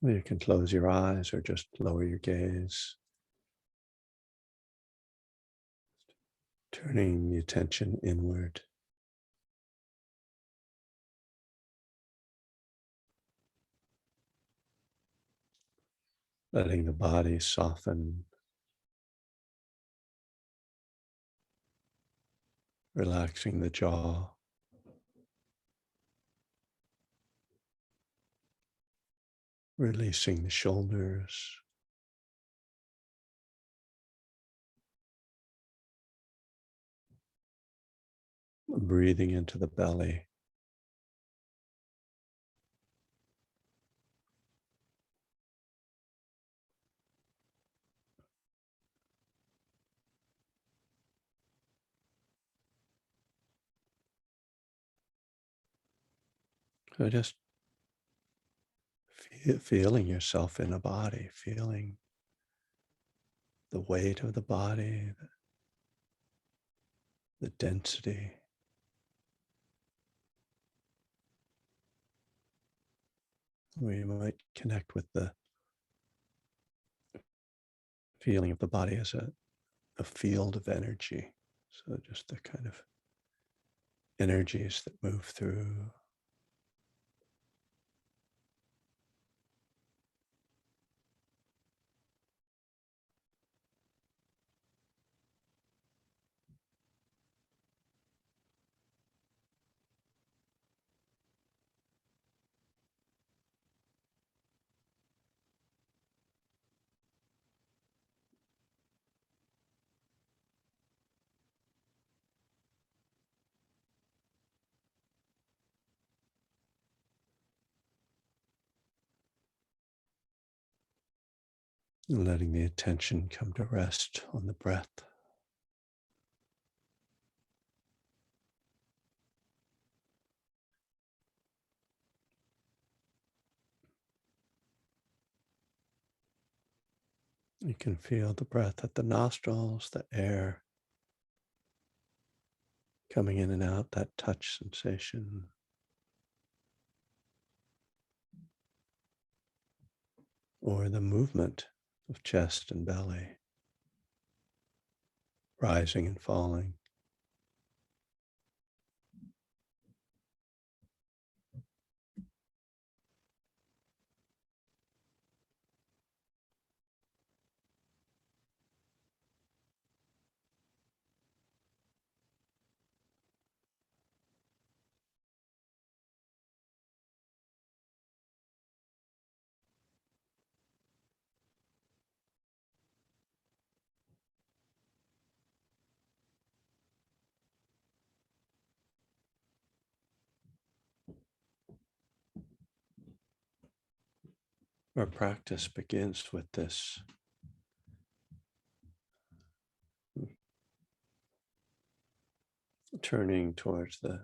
You can close your eyes or just lower your gaze, turning the attention inward. Letting the body soften, relaxing the jaw, releasing the shoulders, breathing into the belly. So just feeling yourself in a body, feeling the weight of the body, the density. We might connect with the feeling of the body as a field of energy. So just the kind of energies that move through. And letting the attention come to rest on the breath. You can feel the breath at the nostrils, the air coming in and out, that touch sensation. Or the movement of chest and belly, rising and falling. Our practice begins with this turning towards the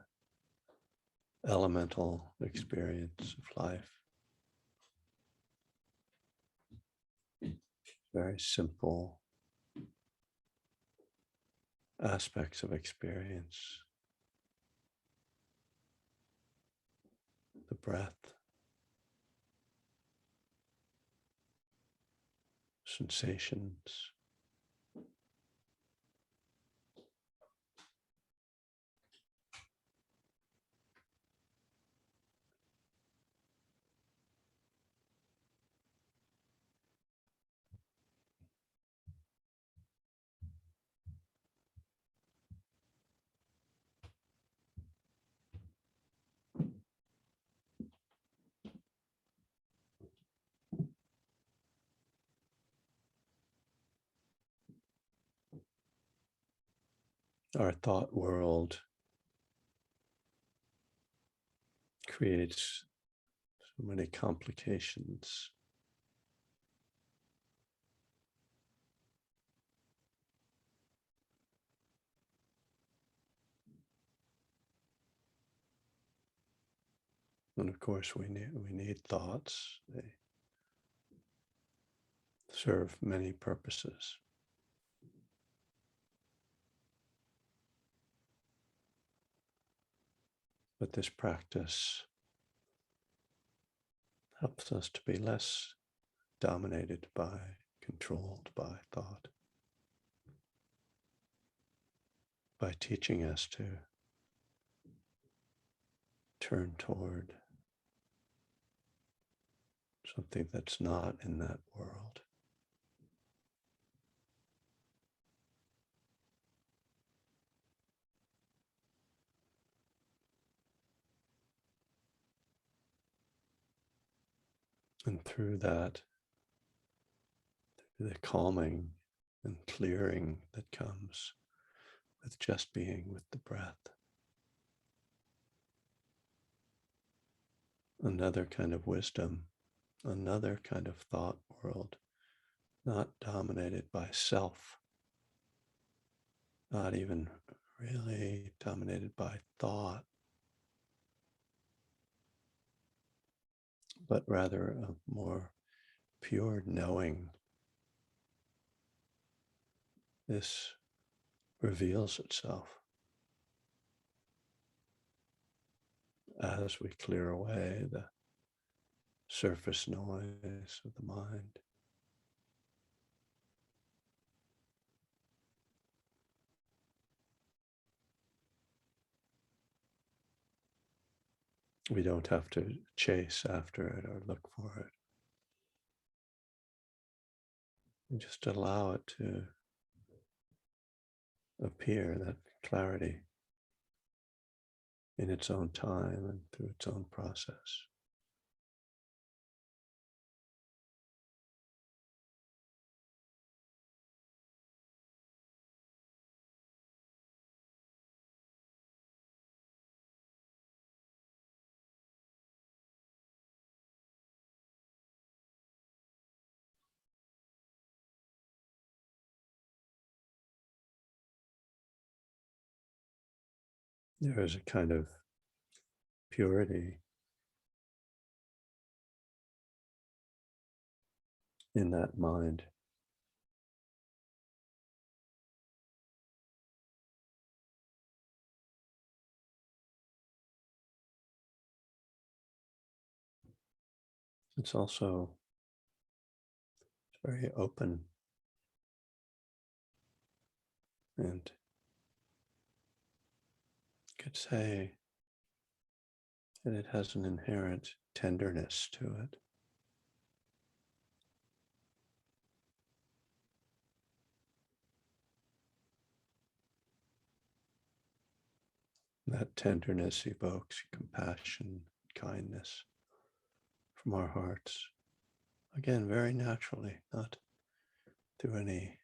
elemental experience of life. Very simple aspects of experience. The breath, sensations, our thought world creates so many complications. And of course, we need thoughts. They serve many purposes. But this practice helps us to be less dominated by, controlled by thought, by teaching us to turn toward something that's not in that world. And through that, the calming and clearing that comes with just being with the breath. Another kind of wisdom, another kind of thought world, not dominated by self, not even really dominated by thought, but rather a more pure knowing. This reveals itself as we clear away the surface noise of the mind. We don't have to chase after it or look for it. We just allow it to appear, that clarity, in its own time and through its own process. There is a kind of purity in that mind. It's also very open and could say that it has an inherent tenderness to it. That tenderness evokes compassion, kindness from our hearts. Again, very naturally, not through any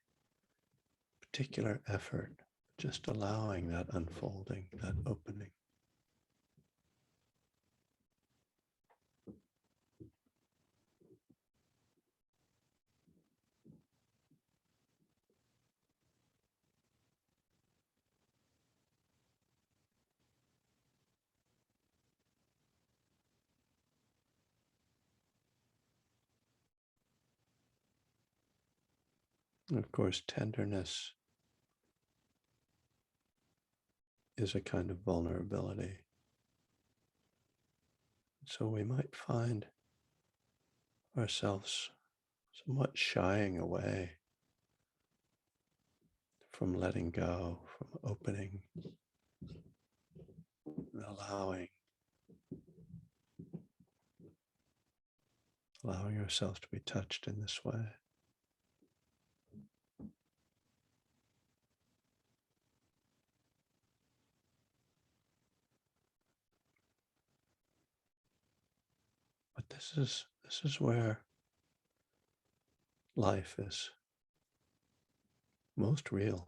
particular effort, just allowing that unfolding, that opening. And of course, tenderness is a kind of vulnerability. So we might find ourselves somewhat shying away from letting go, from opening, and allowing ourselves to be touched in this way. But this is where life is most real.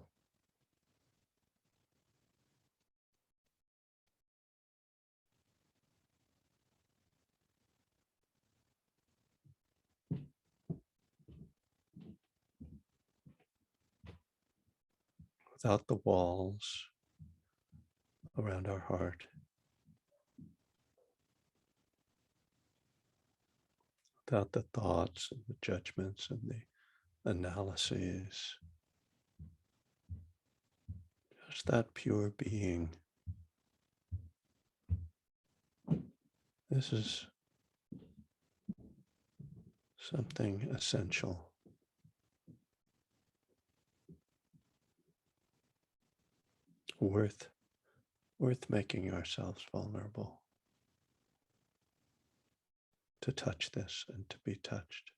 Without the walls around our heart, without the thoughts and the judgments and the analyses, just that pure being. This is something essential, worth making ourselves vulnerable to touch this and to be touched.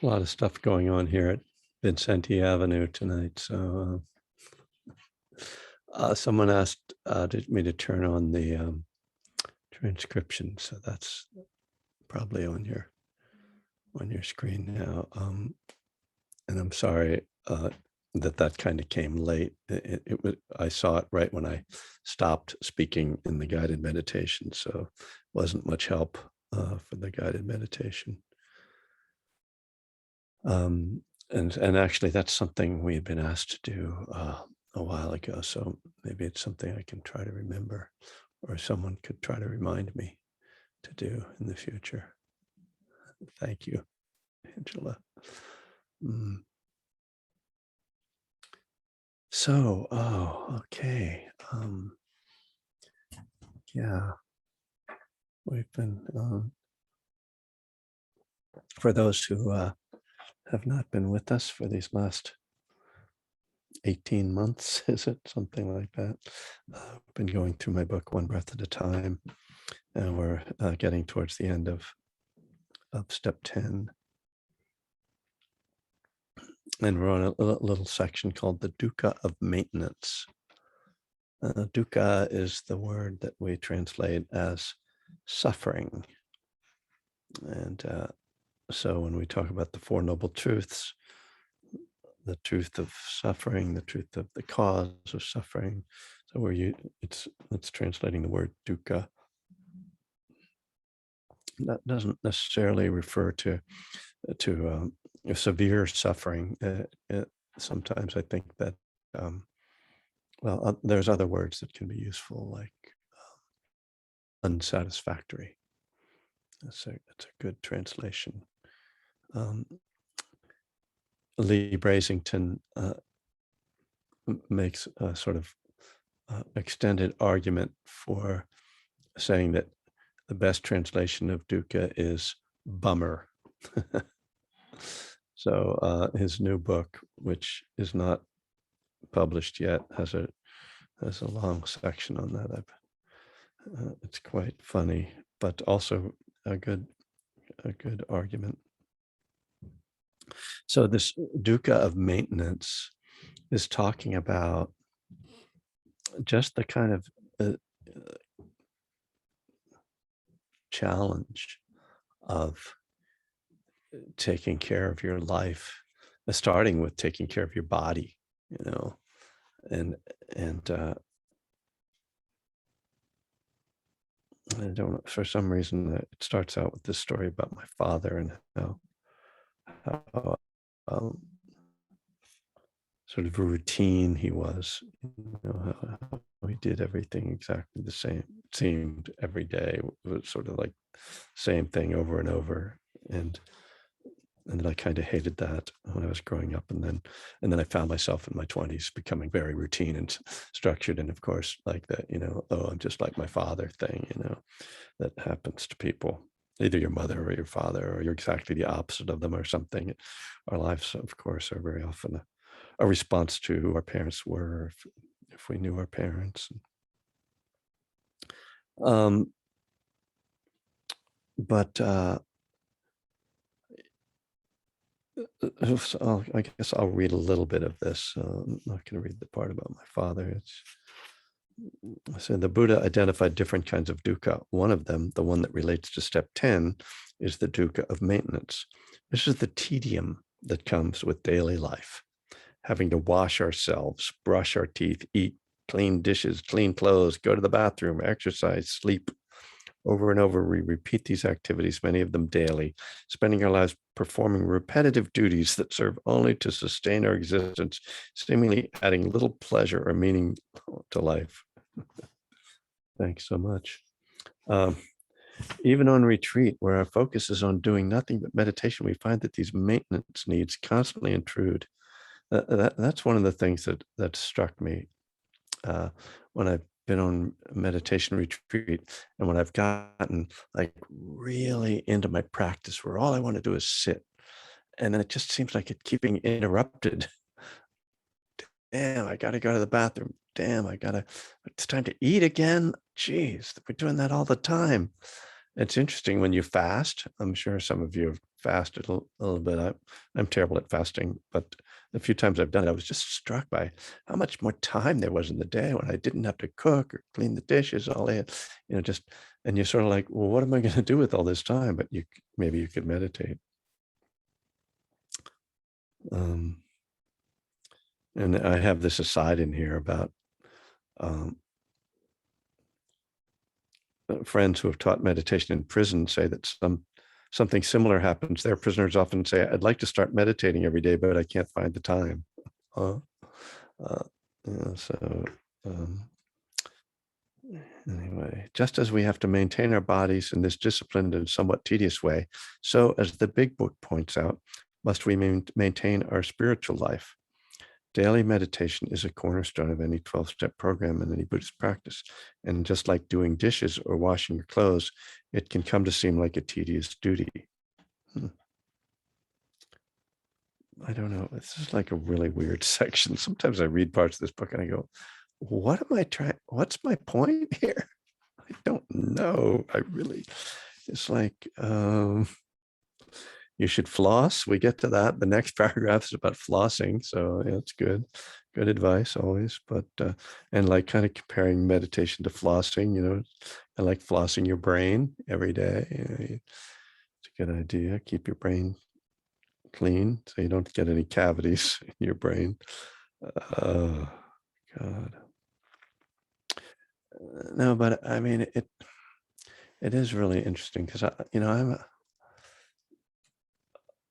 A lot of stuff going on here at Vincenti Avenue tonight. So someone asked me to turn on the transcription. So that's probably on your screen now. And I'm sorry that kind of came late. It was, I saw it right when I stopped speaking in the guided meditation. So wasn't much help for the guided meditation. And actually, that's something we had been asked to do a while ago. So maybe it's something I can try to remember, or someone could try to remind me to do in the future. Thank you, Angela. So, okay. Yeah, we've been, for those who have not been with us for these last 18 months, is it something like that? I've been going through my book One Breath at a Time, and we're getting towards the end of step 10. And we're on a little section called the Dukkha of Maintenance. Dukkha is the word that we translate as suffering. And so when we talk about the Four Noble Truths, the truth of suffering, the truth of the cause of suffering. So it's translating the word dukkha. That doesn't necessarily refer to severe suffering. Sometimes I think that there's other words that can be useful, like unsatisfactory. That's a good translation. Lee Brasington makes a sort of extended argument for saying that the best translation of dukkha is bummer. So his new book, which is not published yet, has a long section on that. It's quite funny, but also a good argument. So this dukkha of maintenance is talking about just the kind of challenge of taking care of your life, starting with taking care of your body, and I don't know, for some reason it starts out with this story about my father and how sort of a routine he was, how he did everything exactly the same. It seemed every day it was sort of like same thing over and over. And then I kind of hated that when I was growing up. And then I found myself in my 20s becoming very routine and structured. And of course, like that, I'm just like my father thing, that happens to people, either your mother or your father, or you're exactly the opposite of them or something. Our lives, of course, are very often a response to who our parents were, if we knew our parents. But so I guess I'll read a little bit of this. I'm not going to read the part about my father. So the Buddha identified different kinds of dukkha. One of them, the one that relates to step 10, is the dukkha of maintenance. This is the tedium that comes with daily life. Having to wash ourselves, brush our teeth, eat, clean dishes, clean clothes, go to the bathroom, exercise, sleep. Over and over, we repeat these activities, many of them daily, spending our lives performing repetitive duties that serve only to sustain our existence, seemingly adding little pleasure or meaning to life. Thanks so much. Even on retreat, where our focus is on doing nothing but meditation, we find that these maintenance needs constantly intrude. That's one of the things that struck me when I've been on meditation retreat, and when I've gotten like really into my practice, where all I want to do is sit, and then it just seems like it's keeping interrupted. Damn, I got to go to the bathroom. Damn, it's time to eat again. Jeez, we're doing that all the time. It's interesting when you fast. I'm sure some of you have fasted a little bit. I'm terrible at fasting, but the few times I've done it, I was just struck by how much more time there was in the day when I didn't have to cook or clean the dishes, all that, just, and you're sort of like, well, what am I going to do with all this time? But maybe you could meditate. Um, and I have this aside in here about um, friends who have taught meditation in prison say that something similar happens. Their prisoners often say, I'd like to start meditating every day, but I can't find the time. Uh, uh, so anyway, just as we have to maintain our bodies in this disciplined and somewhat tedious way, so as the big book points out, must we maintain our spiritual life. Daily meditation is a cornerstone of any 12-step program in any Buddhist practice. And just like doing dishes or washing your clothes, it can come to seem like a tedious duty. I don't know. This is like a really weird section. Sometimes I read parts of this book and I go, what am I trying? What's my point here? I don't know. It's like, you should floss. We get to that. The next paragraph is about flossing. So yeah, it's good. Good advice always. But, and like kind of comparing meditation to flossing, I like flossing your brain every day. It's a good idea. Keep your brain clean so you don't get any cavities in your brain. Oh, God. No, but I mean, it is really interesting because I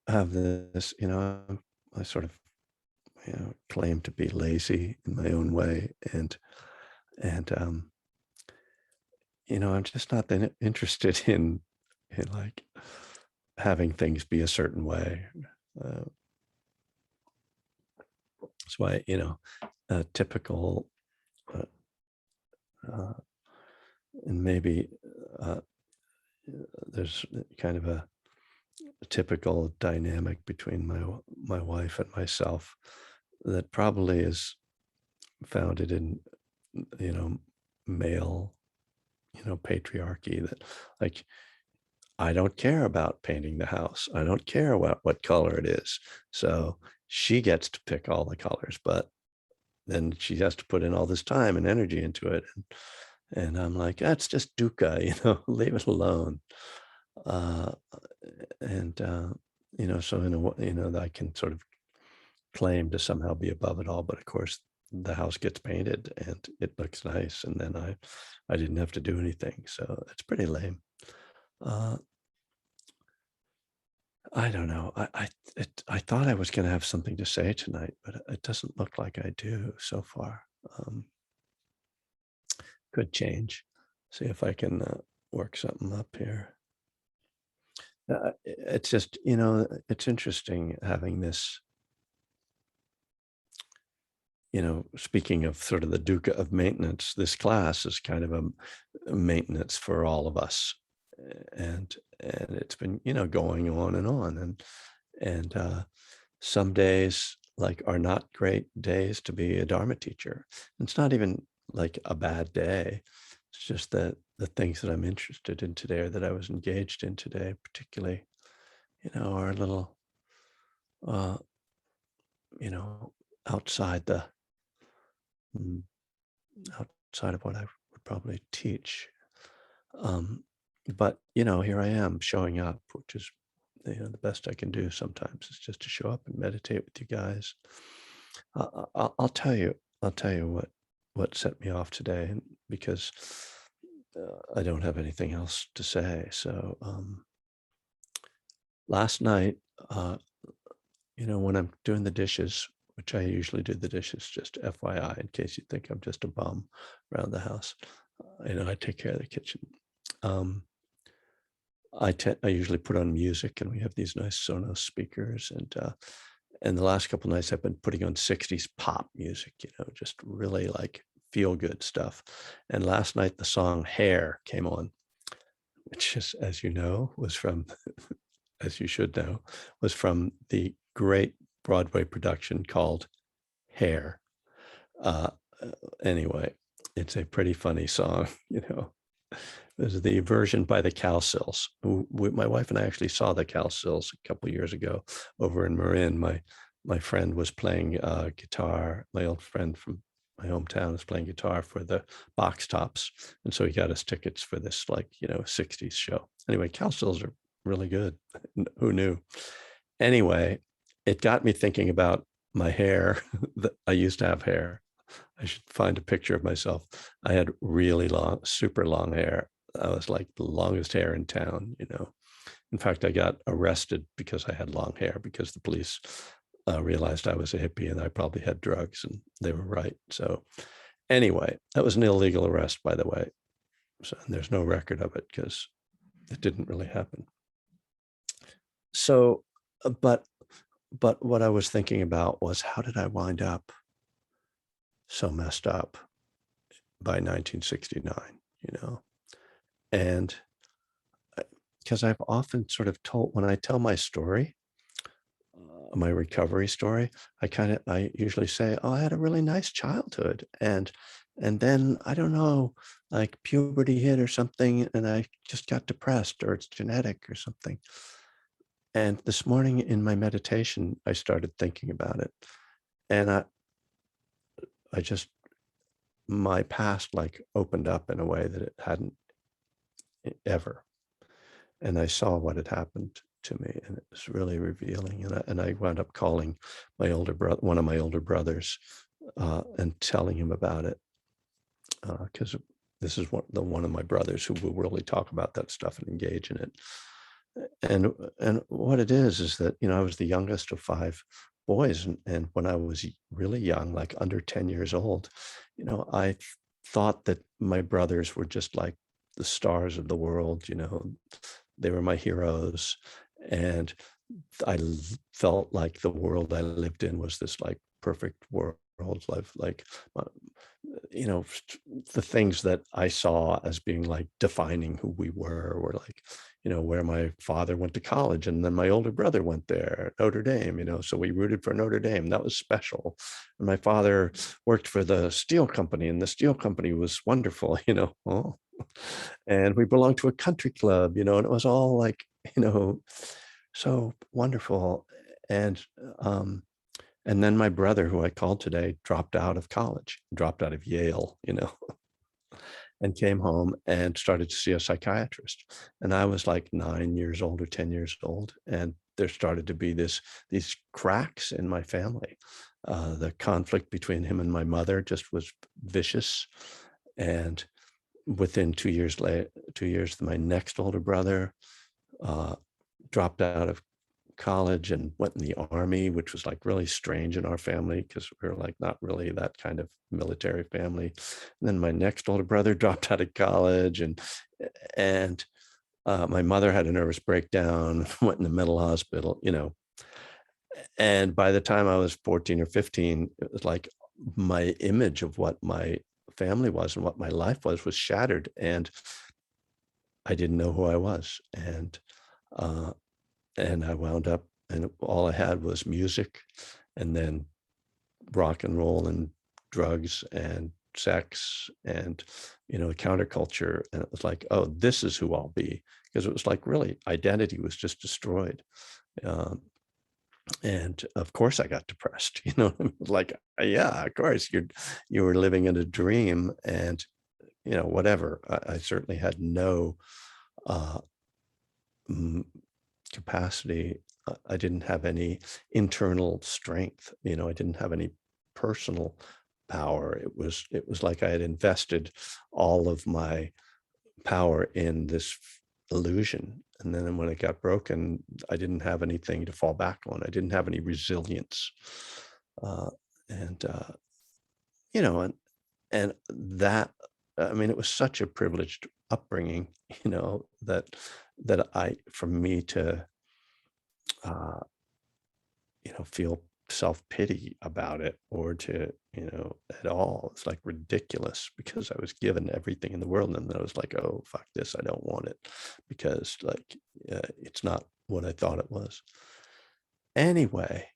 have this, I sort of, claim to be lazy in my own way. And I'm just not that interested in like having things be a certain way. Uh, that's why, a typical, uh, uh, and maybe uh, there's kind of a typical dynamic between my wife and myself that probably is founded in male patriarchy, that like I don't care about painting the house, I don't care what color it is, so she gets to pick all the colors, but then she has to put in all this time and energy into it, and I'm like, that's just dukkha, leave it alone. uh, and so in a way, I can sort of claim to somehow be above it all, but of course the house gets painted and it looks nice, and then I didn't have to do anything, so it's pretty lame. uh I don't know. I thought I was going to have something to say tonight, but it doesn't look like I do so far. um could change. See if I can work something up here. It's just, it's interesting having this, speaking of sort of the dukkha of maintenance, this class is kind of a maintenance for all of us. And it's been, going on and on. And some days like are not great days to be a Dharma teacher. It's not even like a bad day. It's just that the things that I'm interested in today, or that I was engaged in today, particularly, are a little, uh, outside mm, outside of what I would probably teach. Um, but here I am showing up, which is the best I can do sometimes, is just to show up and meditate with you guys. I'll tell you. I'll tell you what set me off today, because I don't have anything else to say. So last night, uh, when I'm doing the dishes, which I usually do the dishes, just FYI, in case you think I'm just a bum around the house, I take care of the kitchen. Um, I usually put on music, and we have these nice Sonos speakers, and the last couple of nights I've been putting on 60s pop music, just really like feel good stuff. And last night the song Hair came on, which is, as you know, was from, as you should know, was from the great Broadway production called Hair. Uh, anyway, it's a pretty funny song, is the version by the Cowsills. My wife and I actually saw the Cowsills a couple of years ago over in Marin. My friend was playing guitar. My old friend from my hometown was playing guitar for the Box Tops, and so he got us tickets for this, like, 60s show. Anyway, Cowsills are really good. Who knew? Anyway, it got me thinking about my hair. I used to have hair. I should find a picture of myself. I had really long, super long hair. I was like the longest hair in town. In fact, I got arrested because I had long hair, because the police realized I was a hippie and I probably had drugs, and they were right. So anyway, that was an illegal arrest, by the way. So there's no record of it because it didn't really happen. So, but what I was thinking about was, how did I wind up so messed up by 1969? And because I've often sort of told, when I tell my story, my recovery story, I usually say, oh, I had a really nice childhood. And then, I don't know, like puberty hit or something, and I just got depressed, or it's genetic or something. And this morning in my meditation, I started thinking about it. And I just, my past like opened up in a way that it hadn't ever. And I saw what had happened to me, and it was really revealing. And I wound up calling my older brother, one of my older brothers, and telling him about it, because this is one of my brothers who will really talk about that stuff and engage in it. And what it is that, I was the youngest of five boys, and when I was really young, like under 10 years old, I thought that my brothers were just like the stars of the world. They were my heroes, and I felt like the world I lived in was this like perfect world. Like, uh, the things that I saw as being like defining who we were like, where my father went to college, and then my older brother went there, Notre Dame. So we rooted for Notre Dame. That was special. And my father worked for the steel company, and the steel company was wonderful. Oh. And we belonged to a country club, and it was all like, you know, so wonderful. And um, and then my brother, who I called today, dropped out of college, dropped out of Yale, and came home and started to see a psychiatrist. And I was like 9 years old or 10 years old. And there started to be these cracks in my family. The conflict between him and my mother just was vicious. And within 2 years, my next older brother uh, dropped out of college and went in the army, which was like really strange in our family because we were like not really that kind of military family. And then my next older brother dropped out of college, and my mother had a nervous breakdown, went in the mental hospital. And by the time I was 14 or 15, it was like my image of what my family was and what my life was shattered, and I didn't know who I was. Uh, and I wound up, and all I had was music, and then rock and roll and drugs and sex and counterculture. And it was like, oh, this is who I'll be, because it was like really identity was just destroyed. Um, and of course I got depressed. Like, yeah, of course you were living in a dream, and whatever. I certainly had no uh, capacity. I didn't have any internal strength. I didn't have any personal power. It was like I had invested all of my power in this illusion. And then when it got broken, I didn't have anything to fall back on. I didn't have any resilience. Uh, and you know, and that, I mean, it was such a privileged upbringing, that for me to uh, feel self-pity about it, or to, at all. It's like ridiculous, because I was given everything in the world, and then I was like, oh, fuck this, I don't want it, because like, it's not what I thought it was. Anyway,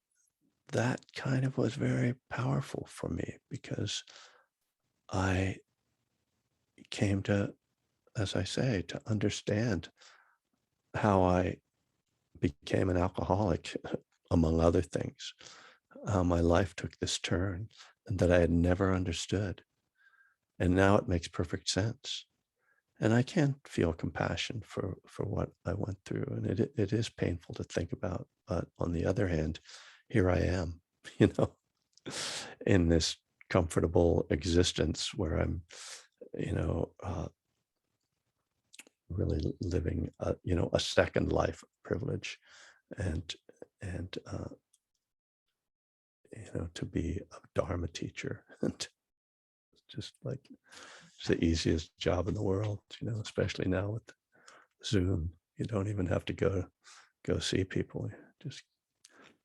that kind of was very powerful for me, because I came to as I say, to understand how I became an alcoholic, among other things, how my life took this turn and that I had never understood. And now it makes perfect sense. And I can feel compassion for what I went through. And it is painful to think about. But on the other hand, here I am, you know, in this comfortable existence where I'm, you know, really living, you know, a second life of privilege, and and you know, to be a Dharma teacher, and just like it's the easiest job in the world, you know, especially now with Zoom. You don't even have to go see people. You just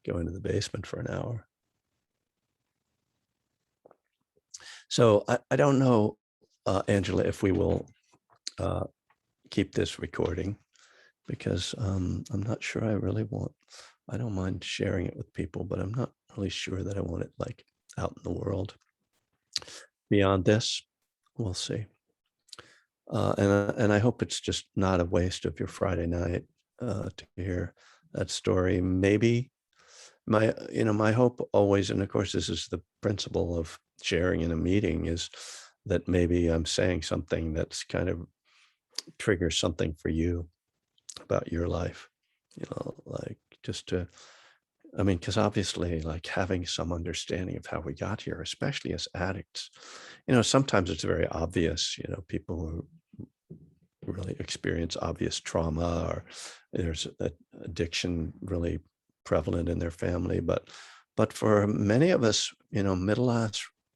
go into the basement for an hour. So I don't know, Angela, if we will keep this recording, because I'm not sure I really want, I don't mind sharing it with people, but I'm not really sure that I want it like out in the world. Beyond this, we'll see. And I hope it's just not a waste of your Friday night to hear that story. Maybe my hope always, and of course this is the principle of sharing in a meeting, is that maybe I'm saying something that's kind of triggers something for you about your life, like just to, I mean, because obviously, like having some understanding of how we got here, especially as addicts, sometimes it's very obvious, people who really experience obvious trauma, or there's addiction really prevalent in their family. But for many of us,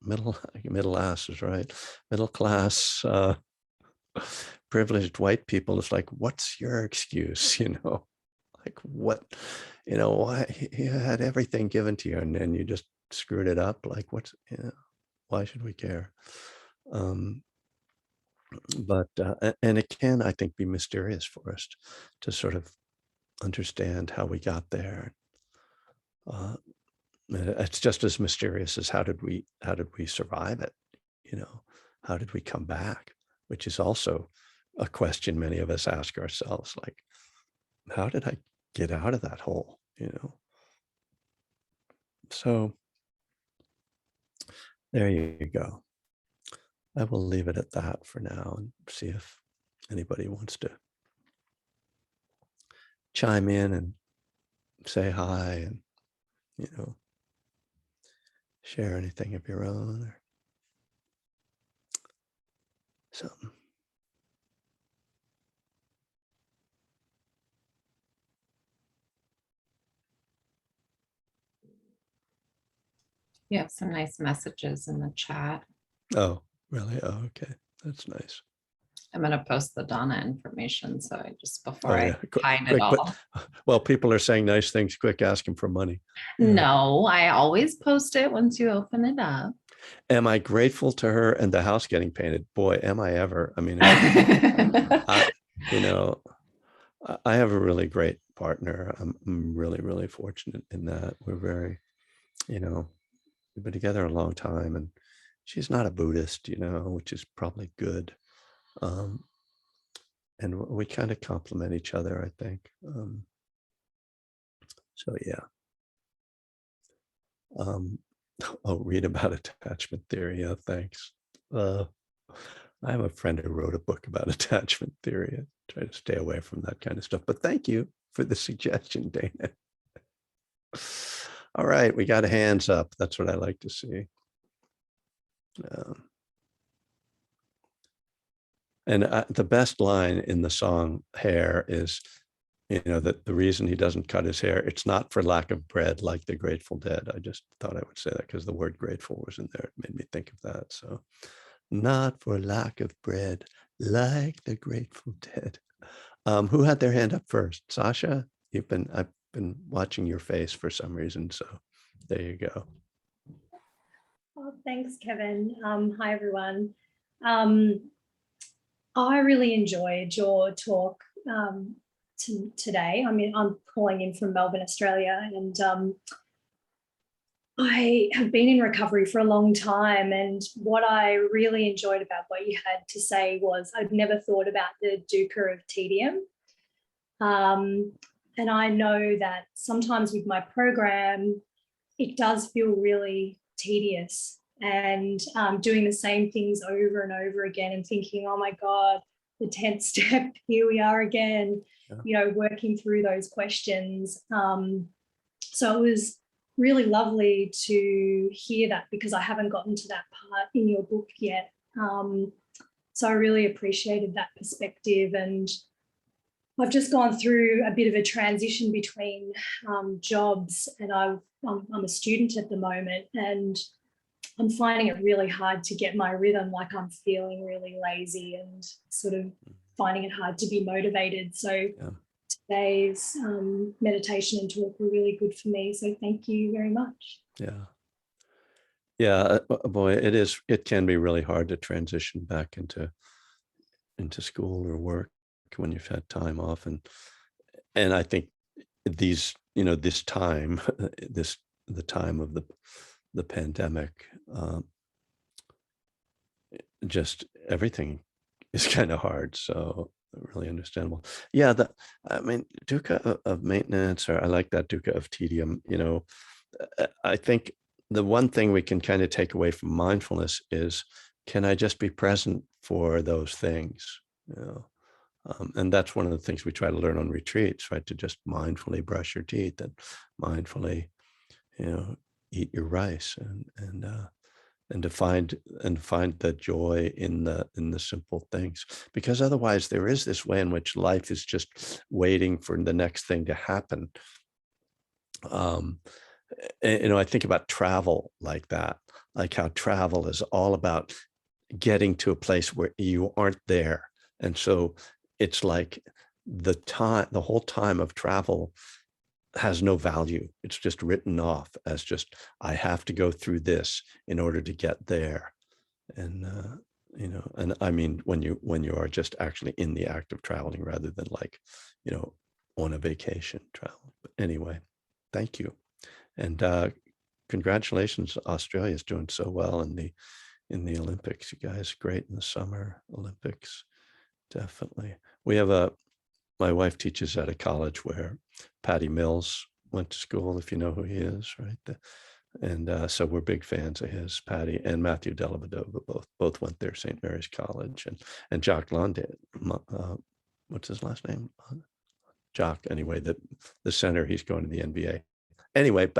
middle class is right, middle class, privileged white people, it's like, what's your excuse? Like what, why you had everything given to you and then you just screwed it up? Like what's, why should we care? But and it can, I think, be mysterious for us to sort of understand how we got there. Uh, it's just as mysterious as how did we survive it? How did we come back? Which is also a question many of us ask ourselves, like, how did I get out of that hole? So there you go. I will leave it at that for now and see if anybody wants to chime in and say hi and, share anything of your own or something. You have some nice messages in the chat. Oh, really? Oh, okay. That's nice. I'm going to post the Donna information. So I just, before Oh, yeah. I hide it Quick, all. well, people are saying nice things. Quick, ask them for money. No, I always post it once you open it up. Am I grateful to her and the house getting painted? Boy, am I ever. I mean, I have a really great partner. I'm really, really fortunate in that. We're very, we've been together a long time, and she's not a Buddhist, which is probably good. And we kind of complement each other, I think. So yeah. Read about attachment theory. Yeah, thanks. I have a friend who wrote a book about attachment theory. I try to stay away from that kind of stuff, but thank you for the suggestion, Dana. All right, we got hands up. That's what I like to see. And the best line in the song Hair is, that the reason he doesn't cut his hair, it's not for lack of bread like the Grateful Dead. I just thought I would say that because the word grateful was in there. It made me think of that. So not for lack of bread like the Grateful Dead. Who had their hand up first? Sasha? I've been watching your face for some reason. So there you go. Oh, thanks, Kevin. Hi, everyone. I really enjoyed your talk today. I mean, I'm calling in from Melbourne, Australia, and I have been in recovery for a long time, and what I really enjoyed about what you had to say was I'd never thought about the dukkha of tedium. Um, and I know that sometimes with my program, it does feel really tedious, and doing the same things over and over again and thinking, oh my God, the 10th step, here we are again, working through those questions. So it was really lovely to hear that, because I haven't gotten to that part in your book yet. So I really appreciated that perspective, and I've just gone through a bit of a transition between jobs, and I'm a student at the moment, and I'm finding it really hard to get my rhythm. Like, I'm feeling really lazy and sort of finding it hard to be motivated. So today's meditation and talk were really good for me. So thank you very much. Yeah. Yeah, boy, it can be really hard to transition back into school or work when you've had time off. And I think this time, the time of the pandemic, just everything is kind of hard. So really understandable. Yeah, dukkha of maintenance, or I like that dukkha of tedium. I think the one thing we can kind of take away from mindfulness is, can I just be present for those things? And that's one of the things we try to learn on retreats, right? To just mindfully brush your teeth and mindfully, eat your rice, and to find the joy in the simple things, because otherwise there is this way in which life is just waiting for the next thing to happen. I think about travel like that, like how travel is all about getting to a place where you aren't there. And so it's like the whole time of travel has no value. It's just written off as just, I have to go through this in order to get there. And, and I mean, when you are just actually in the act of traveling, rather than like, on a vacation travel. But anyway, thank you. And congratulations, Australia's doing so well in the Olympics. You guys great in the Summer Olympics. Definitely. My wife teaches at a college where Patty Mills went to school, if you know who he is, right? And so we're big fans of his. Patty and Matthew Dellavedova both went there, St. Mary's College, and Jacques Landon, what's his last name? Jacques, anyway, the center, he's going to the NBA. Anyway,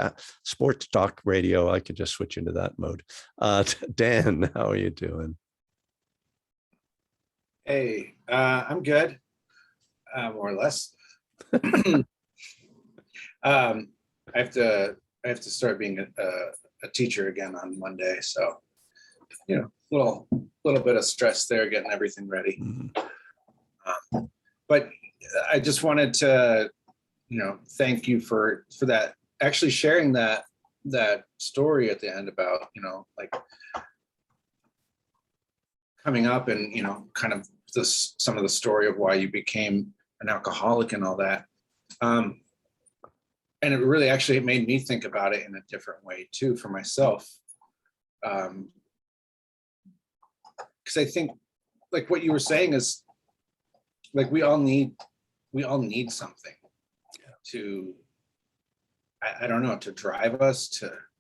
sports talk radio, I could just switch into that mode. Dan, how are you doing? Hey, I'm good, more or less. I have to start being a teacher again on Monday, so little bit of stress there, getting everything ready. But I just wanted to thank you for that, actually sharing that story at the end about like coming up, and kind of some of the story of why you became an alcoholic and all that. And it really actually made me think about it in a different way too for myself. Because I think, like what you were saying is, like we all need something to, I don't know, to drive us,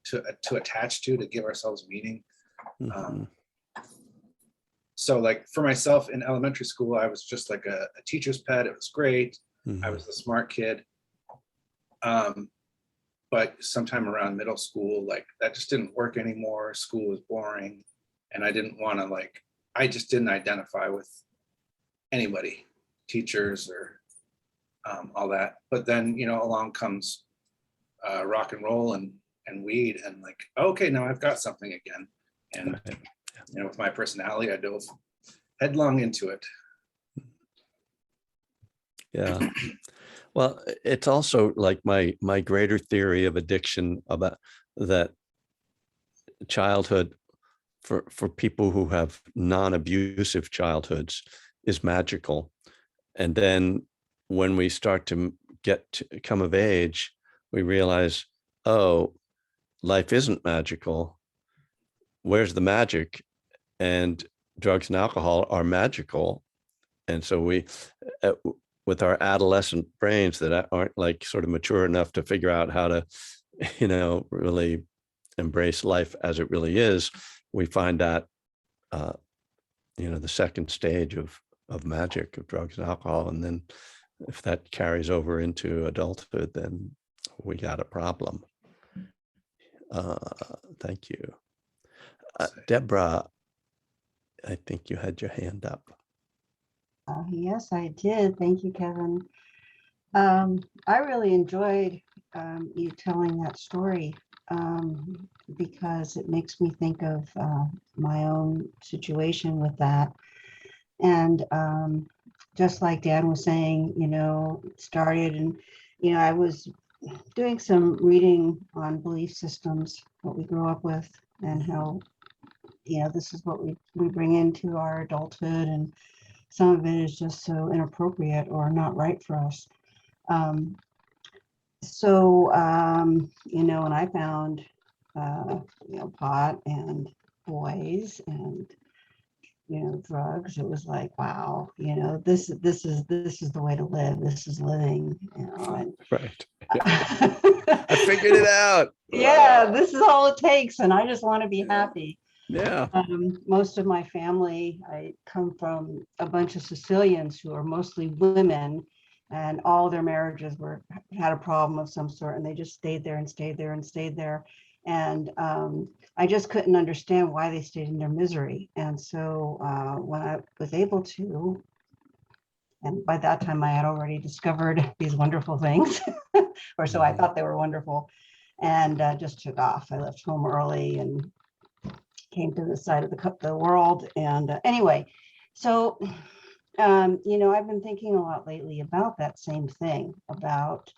to attach to give ourselves meaning. So like for myself in elementary school, I was just like a teacher's pet. It was great. I was the smart kid. But sometime around middle school, like that just didn't work anymore. School was boring, and I didn't want to I just didn't identify with anybody, teachers or all that. But then, along comes rock and roll and weed, and like, okay, now I've got something again. And with my personality, I dove headlong into it. Yeah. Well, it's also like my greater theory of addiction about that childhood for people who have non-abusive childhoods is magical. And then when we start to come of age, we realize, oh, life isn't magical, where's the magic? And drugs and alcohol are magical. And so we, uh, with our adolescent brains that aren't like sort of mature enough to figure out how to, really embrace life as it really is, we find that, the second stage of magic of drugs and alcohol. And then if that carries over into adulthood, then we got a problem. Thank you. Deborah, I think you had your hand up. Yes, I did. Thank you, Kevin. I really enjoyed you telling that story because it makes me think of my own situation with that. And just like Dan was saying, it started and, I was doing some reading on belief systems, what we grew up with and how, this is what we bring into our adulthood, and some of it is just so inappropriate or not right for us. When I found, pot and boys and, drugs, it was like, wow, this is the way to live. This is living, and Right. I figured it out. yeah, this is all it takes. And I just want to be happy. Yeah. Most of my family, I come from a bunch of Sicilians who are mostly women, and all their marriages had a problem of some sort, and they just stayed there and stayed there and stayed there. And I just couldn't understand why they stayed in their misery. And so when I was able to, and by that time I had already discovered these wonderful things, or so I thought they were wonderful, and just took off. I left home early and came to this side of the world. And anyway, so, I've been thinking a lot lately about that same thing about,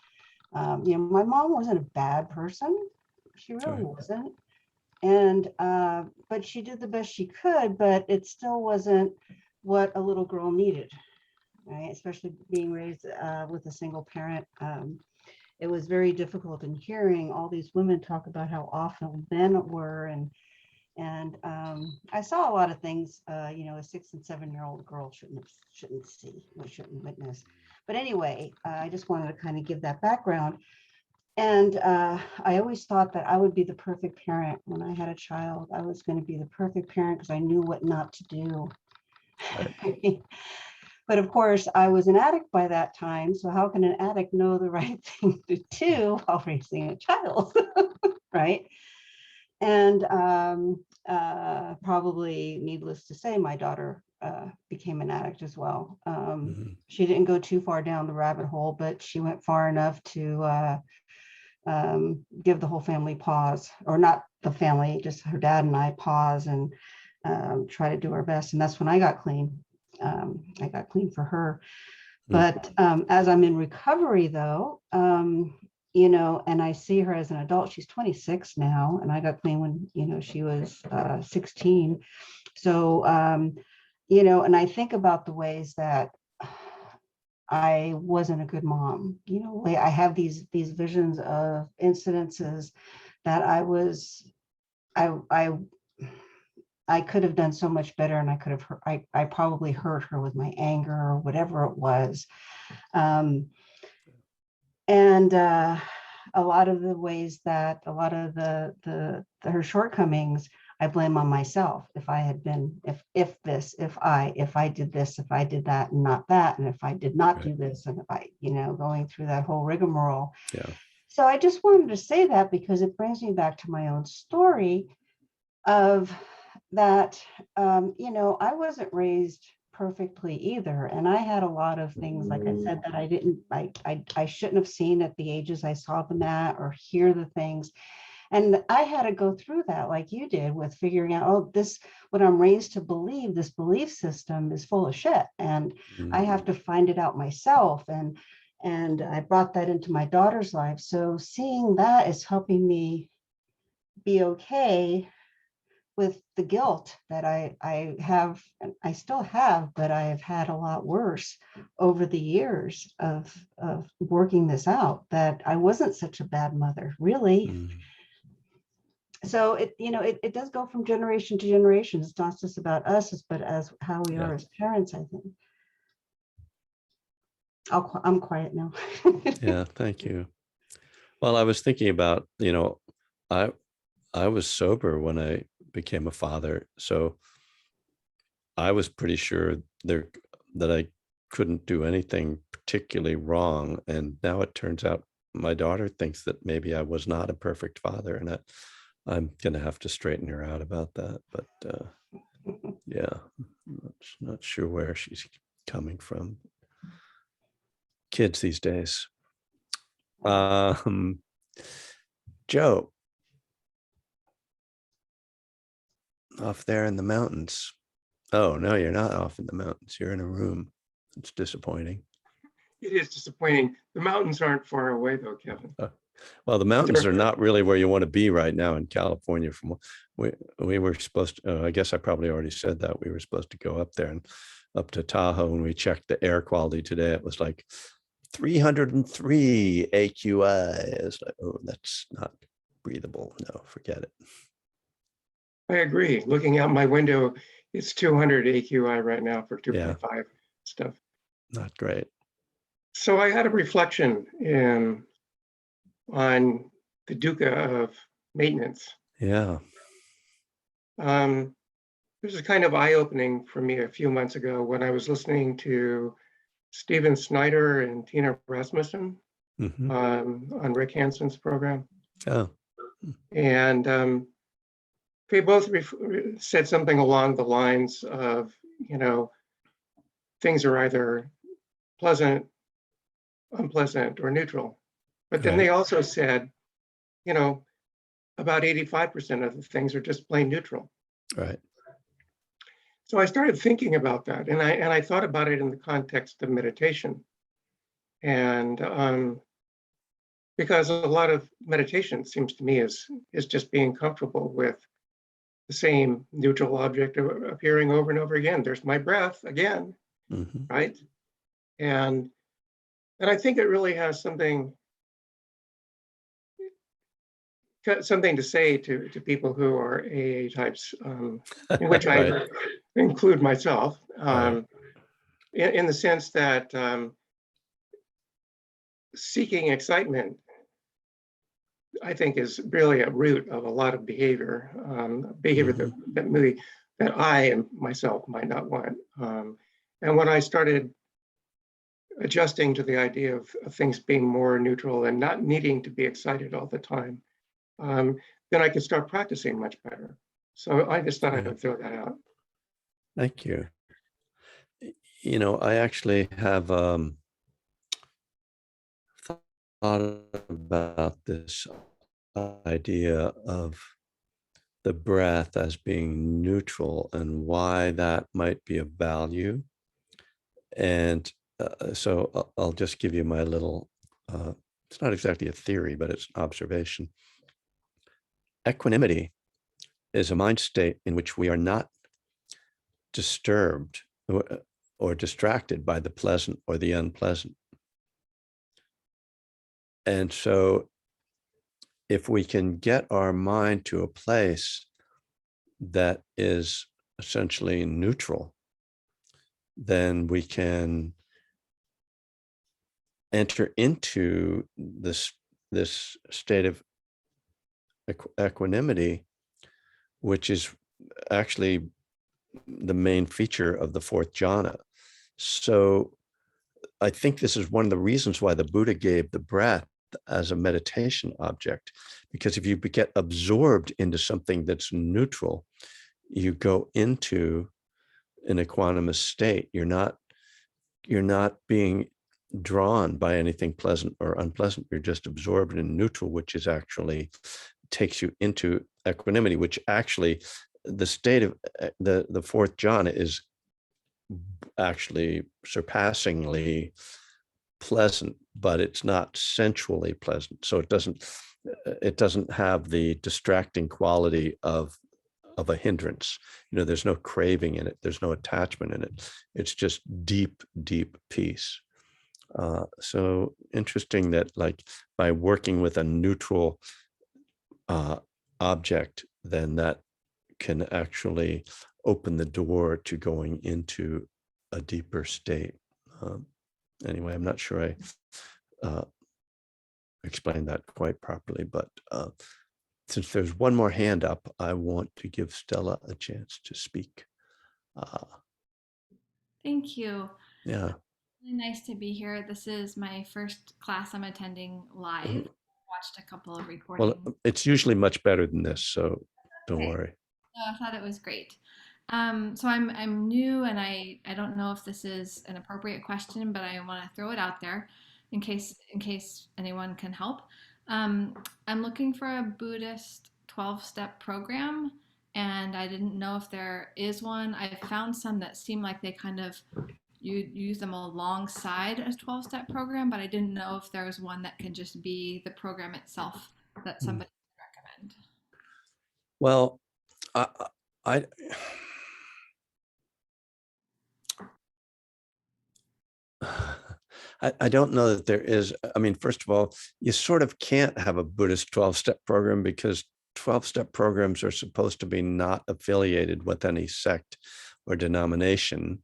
my mom wasn't a bad person. She really wasn't. And, but she did the best she could, but it still wasn't what a little girl needed, right? Especially being raised with a single parent. It was very difficult in hearing all these women talk about how awful men were, and I saw a lot of things, a 6 and 7-year-old girl shouldn't see, or shouldn't witness. But anyway, I just wanted to kind of give that background. And I always thought that I would be the perfect parent when I had a child. I was going to be the perfect parent because I knew what not to do. Right. But of course, I was an addict by that time. So how can an addict know the right thing to do while raising a child? Right. And probably needless to say, my daughter became an addict as well. She didn't go too far down the rabbit hole, but she went far enough to give the whole family pause, or not the family, just her dad and I pause and try to do our best. And that's when I got clean. I got clean for her. But as I'm in recovery, though, and I see her as an adult. She's 26 now, and I got clean when, she was 16. So, and I think about the ways that I wasn't a good mom. I have these visions of incidences that I could have done so much better, and I probably hurt her with my anger or whatever it was. And a lot of the ways that a lot of her shortcomings, I blame on myself. If I had been, if I did this, if I did that and not that, and if I did not do this, and if I, going through that whole rigmarole. Yeah. So I just wanted to say that because it brings me back to my own story of that, I wasn't raised perfectly either. And I had a lot of things, like I said, that I shouldn't have seen at the ages I saw them at, or hear the things. And I had to go through that like you did, with figuring out, what I'm raised to believe, this belief system is full of shit. And I have to find it out myself. And I brought that into my daughter's life. So seeing that is helping me be okay with the guilt that I have, and I still have, but I have had a lot worse over the years of working this out, that I wasn't such a bad mother, really. So it does go from generation to generation. It's not just about us, but as how we Yeah. are as parents, I think. I'm quiet now. Yeah, thank you. Well, I was thinking about, I I was sober when I became a father, so I was pretty sure there that I couldn't do anything particularly wrong. And now it turns out my daughter thinks that maybe I was not a perfect father, and I'm gonna have to straighten her out about that. But yeah, not sure where she's coming from. Kids these days. Um, Joe, off there in the mountains. Oh, no, you're not off in the mountains. You're in a room. It's disappointing. It is disappointing. The mountains aren't far away though, Kevin. Well, the mountains They're- are not really where you want to be right now in California. We were supposed to, I guess I probably already said that. We were supposed to go up there and up to Tahoe, and we checked the air quality today. It was like 303 AQI. It's like, oh, that's not breathable. No, forget it. I agree. Looking out my window, it's 200 AQI right now for 2.5 stuff. Not great. So I had a reflection on the Dukkha of maintenance. Yeah. This is kind of eye-opening for me a few months ago when I was listening to Steven Snyder and Tina Rasmussen Mhm. on Rick Hansen's program. Oh, And they both said something along the lines of, things are either pleasant, unpleasant, or neutral. But then they also said, about 85% of the things are just plain neutral. right. So I started thinking about that, and I thought about it in the context of meditation. And because a lot of meditation seems to me is just being comfortable with the same neutral object appearing over and over again. There's my breath again, Mhm. right? And I think it really has something to say to people who are AA types, in which I Right. include myself, Right. in the sense that seeking excitement, I think, is really a root of a lot of behavior, that I and myself might not want. And when I started adjusting to the idea of things being more neutral and not needing to be excited all the time, then I could start practicing much better. So I just thought I would throw that out. Thank you. I actually have thought about this idea of the breath as being neutral and why that might be of value. And so I'll just give you my little, it's not exactly a theory, but it's an observation. Equanimity is a mind state in which we are not disturbed or distracted by the pleasant or the unpleasant. And so if we can get our mind to a place that is essentially neutral, then we can enter into this state of equanimity, which is actually the main feature of the fourth jhana. So I think this is one of the reasons why the Buddha gave the breath as a meditation object, because if you get absorbed into something that's neutral, you go into an equanimous state. You're not being drawn by anything pleasant or unpleasant. You're just absorbed in neutral, which is actually takes you into equanimity, which actually the state of the fourth jhana is actually surpassingly pleasant, but it's not sensually pleasant. So it doesn't have the distracting quality of a hindrance. There's no craving in it. There's no attachment in it. It's just deep, deep peace. So interesting that, like, by working with a neutral object, then that can actually open the door to going into a deeper state. Anyway, I'm not sure I explained that quite properly, but since there's one more hand up, I want to give Stella a chance to speak. Thank you. Yeah. Really nice to be here. This is my first class I'm attending live. Watched a couple of recordings. Well, it's usually much better than this, so don't Okay. worry. I thought it was great. So I'm new, and I don't know if this is an appropriate question, but I want to throw it out there in case anyone can help. I'm looking for a Buddhist 12-step program, and I didn't know if there is one. I found some that seem like they kind of you use them alongside a 12-step program, but I didn't know if there was one that can just be the program itself that somebody would recommend. Well, I I don't know that there is. I mean, first of all, you sort of can't have a Buddhist 12-step program because 12-step programs are supposed to be not affiliated with any sect or denomination.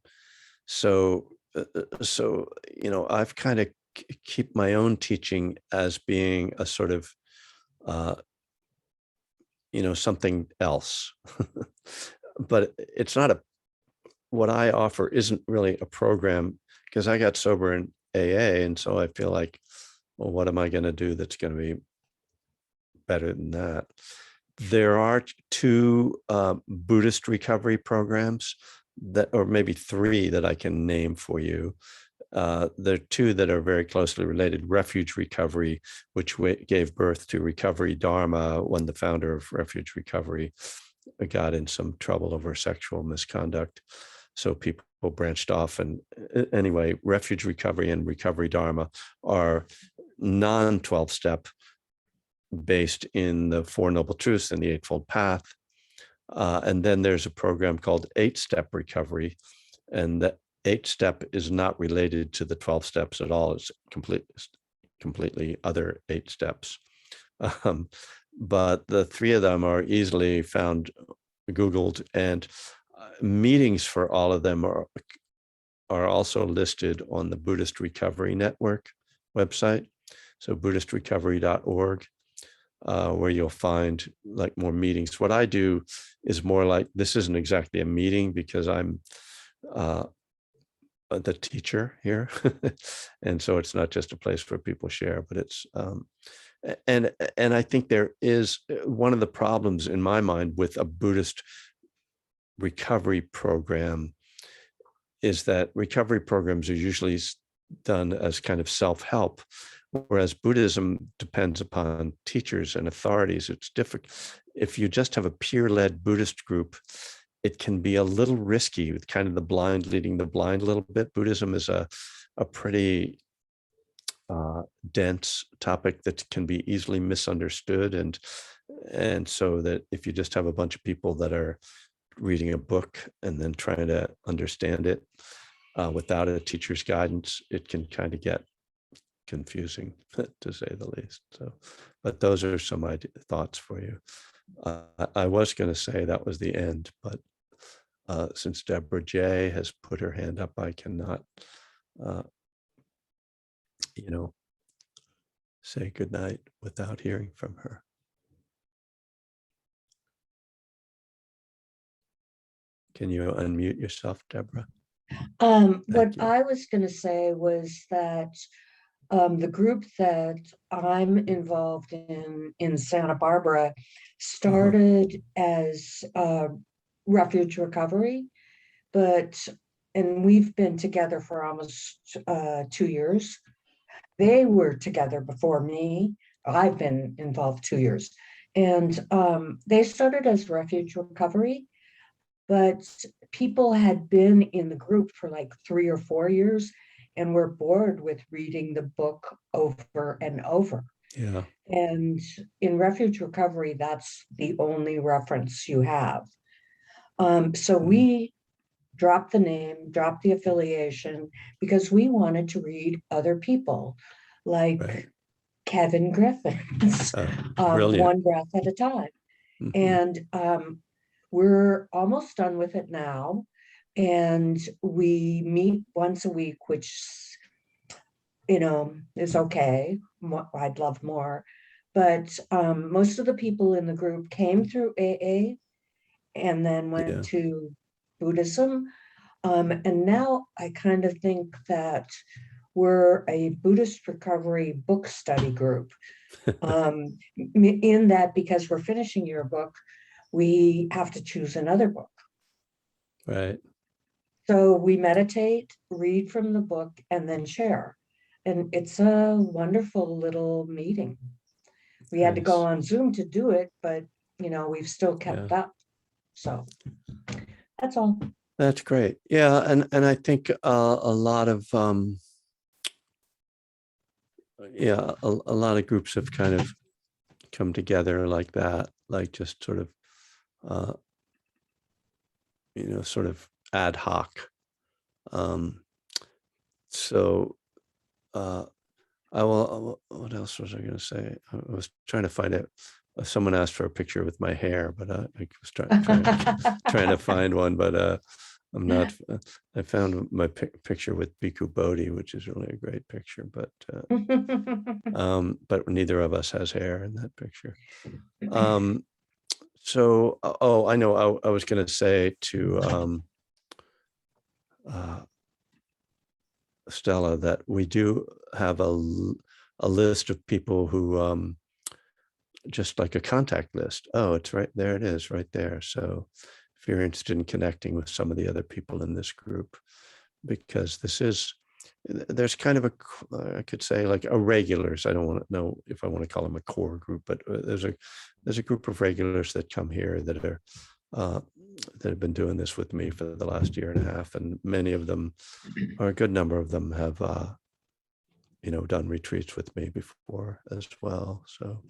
So, I've kind of keep my own teaching as being a sort of, something else. But it's not what I offer isn't really a program, because I got sober in AA. And so I feel like, well, what am I going to do that's going to be better than that? There are two Buddhist recovery programs or maybe three that I can name for you. There are two that are very closely related: Refuge Recovery, which gave birth to Recovery Dharma, when the founder of Refuge Recovery got in some trouble over sexual misconduct. So people branched off. And anyway, Refuge Recovery and Recovery Dharma are non-12-step, based in the Four Noble Truths and the Eightfold Path. And then there's a program called 8-Step Recovery. And the 8-step is not related to the 12 steps at all. It's completely other 8 steps. But the three of them are easily found, Googled, and meetings for all of them are also listed on the Buddhist Recovery Network website. So buddhistrecovery.org. Where you'll find like more meetings. What I do is more like, this isn't exactly a meeting because I'm the teacher here. And so it's not just a place where people share, but it's, and I think there is one of the problems in my mind with a Buddhist recovery program is that recovery programs are usually done as kind of self-help, whereas Buddhism depends upon teachers and authorities. It's difficult. If you just have a peer-led Buddhist group, it can be a little risky, with kind of the blind leading the blind a little bit. Buddhism is a pretty dense topic that can be easily misunderstood. And so that if you just have a bunch of people that are reading a book and then trying to understand it without a teacher's guidance, it can kind of get confusing, to say the least. So, but those are some thoughts for you. I was going to say that was the end, but since Deborah J has put her hand up, I cannot, say goodnight without hearing from her. Can you unmute yourself, Deborah? What you. I was going to say was that the group that I'm involved in Santa Barbara started as Refuge Recovery, and we've been together for almost 2 years. They were together before me. I've been involved 2 years, and they started as Refuge Recovery, but people had been in the group for like 3 or 4 years and were bored with reading the book over and over. Yeah. And in Refuge Recovery, that's the only reference you have. So we dropped the name, dropped the affiliation, because we wanted to read other people, like Right. Kevin Griffin's Brilliant. One Breath at a Time. Mhm. And we're almost done with it now. And we meet once a week, which, is okay. I'd love more. But most of the people in the group came through AA and then went Yeah. to Buddhism. And now I kind of think that we're a Buddhist recovery book study group. In that, because we're finishing your book, we have to choose another book. Right. So we meditate, read from the book, and then share. And it's a wonderful little meeting. We had to go Nice. on Zoom to do it, but we've still kept Yeah. up. So that's all. That's great. Yeah, and I think a lot of a lot of groups have kind of come together like that, like just sort of sort of ad hoc. So I will. What else was I going to say? I was trying to find it. Someone asked for a picture with my hair, but I was trying to find one, but I'm not. I found my picture with Bhikkhu Bodhi, which is really a great picture, but neither of us has hair in that picture. So, I know. I was going to say to Stella that we do have a list of people who just like a contact list. Oh, it's right there. It is right there. So if you're interested in connecting with some of the other people in this group, because there's kind of I could say like a regulars. I don't want to know if I want to call them a core group, but there's a group of regulars that come here that are that have been doing this with me for the last year and a half, and many of them, or a good number of them, have done retreats with me before as well. So